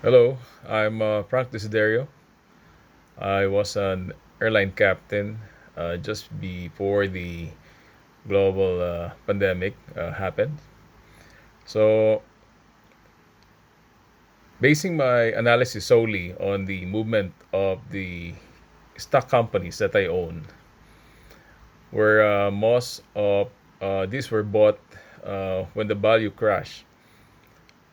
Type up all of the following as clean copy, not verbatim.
Hello, I'm Frank Desiderio. I was an airline captain just before the global pandemic happened. So, basing my analysis solely on the movement of the stock companies that I own, where most of these were bought when the value crashed.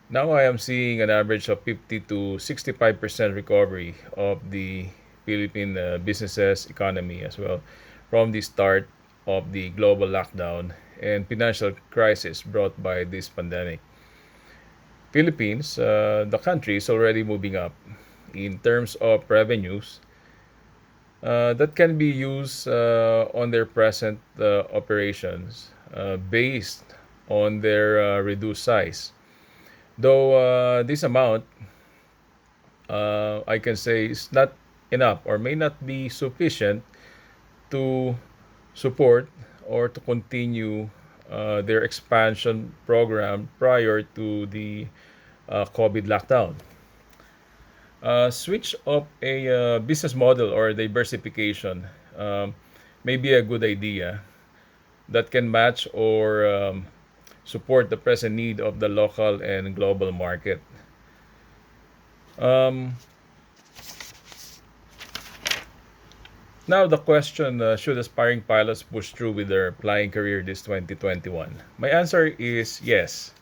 Now I am seeing an average of 50 to 65% recovery of the Philippine businesses economy as well from the start of the global lockdown and financial crisis brought by this pandemic. Philippines, the country is already moving up in terms of revenues that can be used on their present operations based on their reduced size. Though this amount I can say is not enough or may not be sufficient to support or to continue their expansion program prior to the COVID lockdown. Switch of a business model or diversification um, may be a good idea that can match or support the present need of the local and global market. Um, Now the question, should aspiring pilots push through with their flying career this 2021? My answer is yes.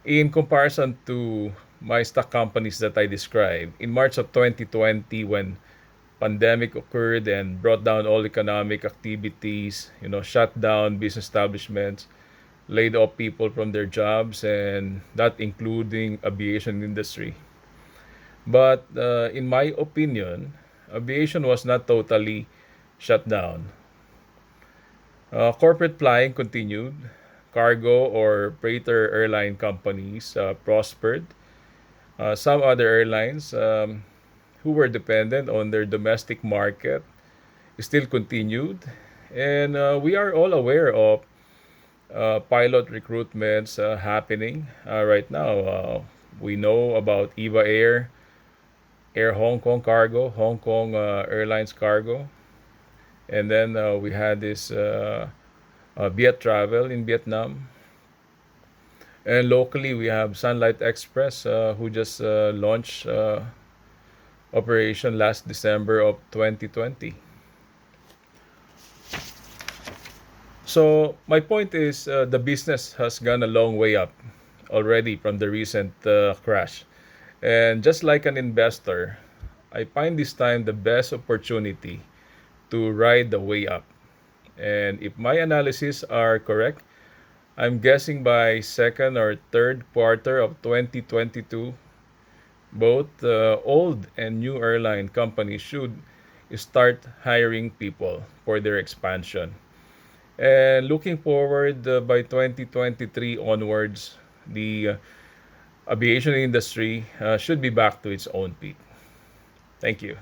In comparison to my stock companies that I described, in March of 2020 when pandemic occurred and brought down all economic activities, shut down business establishments, laid off people from their jobs and that including aviation industry. But in my opinion, aviation was not totally shut down. Corporate flying continued. Cargo or freighter airline companies prospered. Some other airlines who were dependent on their domestic market still continued. And we are all aware of pilot recruitments happening right now. We know about EVA Air, Air Hong Kong Cargo, Hong Kong Airlines Cargo. And then we had this Viet Travel in Vietnam. And locally, we have Sunlight Express, who just launched operation last December of 2020. So my point is, the business has gone a long way up already from the recent crash. And just like an investor, I find this time the best opportunity to ride the way up. And if my analysis are correct, I'm guessing by second or third quarter of 2022, both old and new airline companies should start hiring people for their expansion. And looking forward by 2023 onwards, the aviation industry should be back to its own peak. Thank you.